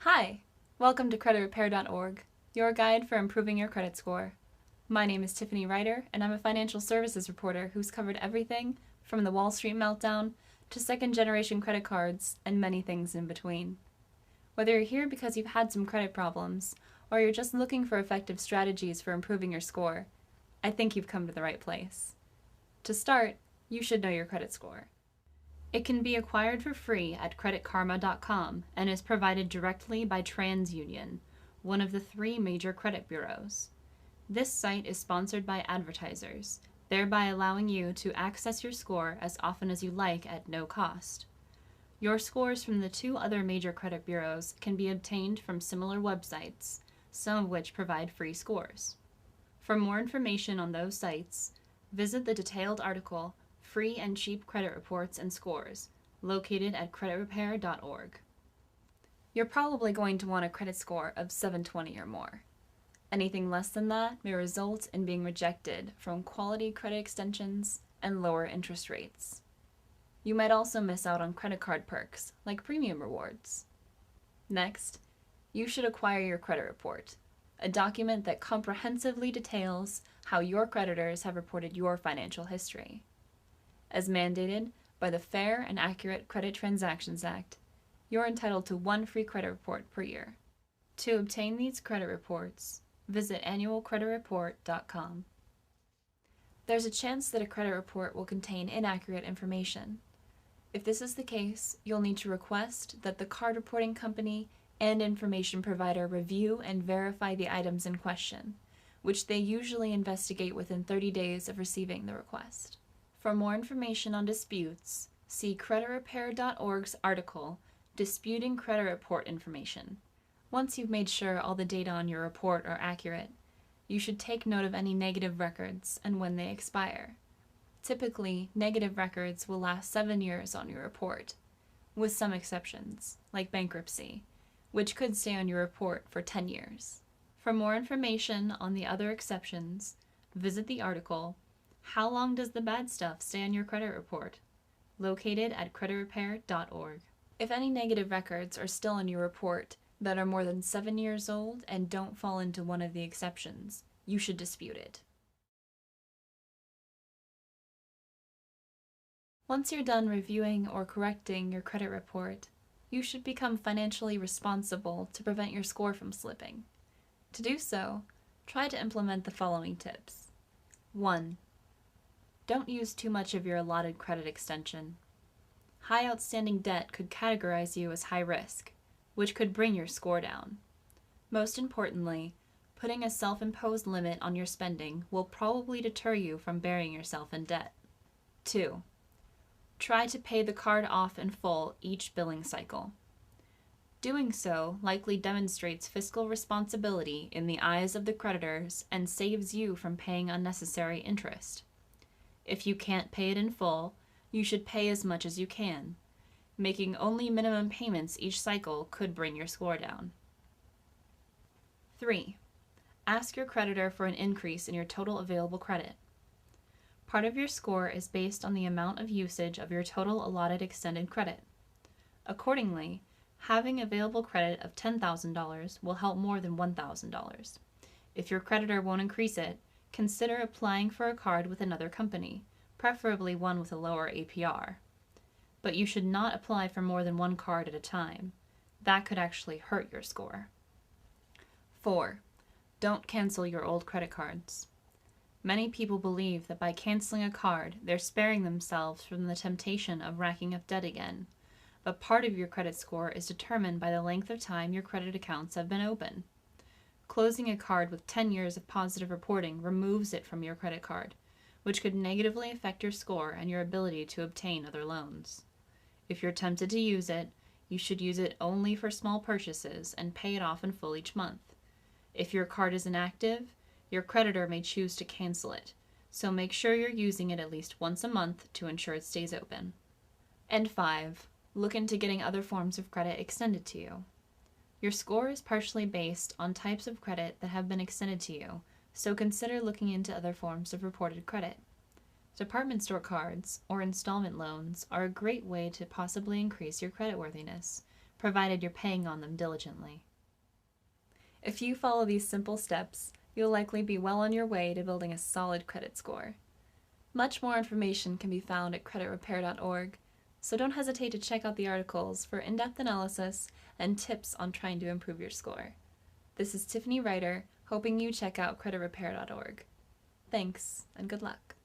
Hi! Welcome to creditrepair.org, your guide for improving your credit score. My name is Tiffany Ryder, and I'm a financial services reporter who's covered everything from the Wall Street meltdown to second-generation credit cards and many things in between. Whether you're here because you've had some credit problems, or you're just looking for effective strategies for improving your score, I think you've come to the right place. To start, you should know your credit score. It can be acquired for free at creditkarma.com and is provided directly by TransUnion, one of the 3 major credit bureaus. This site is sponsored by advertisers, thereby allowing you to access your score as often as you like at no cost. Your scores from the 2 other major credit bureaus can be obtained from similar websites, some of which provide free scores. For more information on those sites, visit the detailed article Free and Cheap Credit Reports and Scores, located at creditrepair.org. You're probably going to want a credit score of 720 or more. Anything less than that may result in being rejected from quality credit extensions and lower interest rates. You might also miss out on credit card perks, like premium rewards. Next, you should acquire your credit report, a document that comprehensively details how your creditors have reported your financial history. As mandated by the Fair and Accurate Credit Transactions Act, you're entitled to 1 free credit report per year. To obtain these credit reports, visit annualcreditreport.com. There's a chance that a credit report will contain inaccurate information. If this is the case, you'll need to request that the card reporting company and information provider review and verify the items in question, which they usually investigate within 30 days of receiving the request. For more information on disputes, see creditrepair.org's article, Disputing Credit Report Information. Once you've made sure all the data on your report are accurate, you should take note of any negative records and when they expire. Typically, negative records will last 7 years on your report, with some exceptions, like bankruptcy, which could stay on your report for 10 years. For more information on the other exceptions, visit the article How Long Does the Bad Stuff Stay on Your Credit Report?, located at creditrepair.org. If any negative records are still in your report that are more than 7 years old and don't fall into one of the exceptions, you should dispute it. Once you're done reviewing or correcting your credit report, you should become financially responsible to prevent your score from slipping. To do so, try to implement the following tips. 1. Don't use too much of your allotted credit extension. High outstanding debt could categorize you as high risk, which could bring your score down. Most importantly, putting a self-imposed limit on your spending will probably deter you from burying yourself in debt. 2. Try to pay the card off in full each billing cycle. Doing so likely demonstrates fiscal responsibility in the eyes of the creditors and saves you from paying unnecessary interest. If you can't pay it in full, you should pay as much as you can. Making only minimum payments each cycle could bring your score down. 3. Ask your creditor for an increase in your total available credit. Part of your score is based on the amount of usage of your total allotted extended credit. Accordingly, having available credit of $10,000 will help more than $1,000. If your creditor won't increase it, consider applying for a card with another company, preferably one with a lower APR. But you should not apply for more than 1 card at a time. That could actually hurt your score. 4. Don't cancel your old credit cards. Many people believe that by canceling a card, they're sparing themselves from the temptation of racking up debt again. But part of your credit score is determined by the length of time your credit accounts have been open. Closing a card with 10 years of positive reporting removes it from your credit card, which could negatively affect your score and your ability to obtain other loans. If you're tempted to use it, you should use it only for small purchases and pay it off in full each month. If your card is inactive, your creditor may choose to cancel it, so make sure you're using it at least once a month to ensure it stays open. And 5. Look into getting other forms of credit extended to you. Your score is partially based on types of credit that have been extended to you, so consider looking into other forms of reported credit. Department store cards or installment loans are a great way to possibly increase your creditworthiness, provided you're paying on them diligently. If you follow these simple steps, you'll likely be well on your way to building a solid credit score. Much more information can be found at creditrepair.org, so don't hesitate to check out the articles for in-depth analysis and tips on trying to improve your score. This is Tiffany Ryder, hoping you check out creditrepair.org. Thanks, and good luck.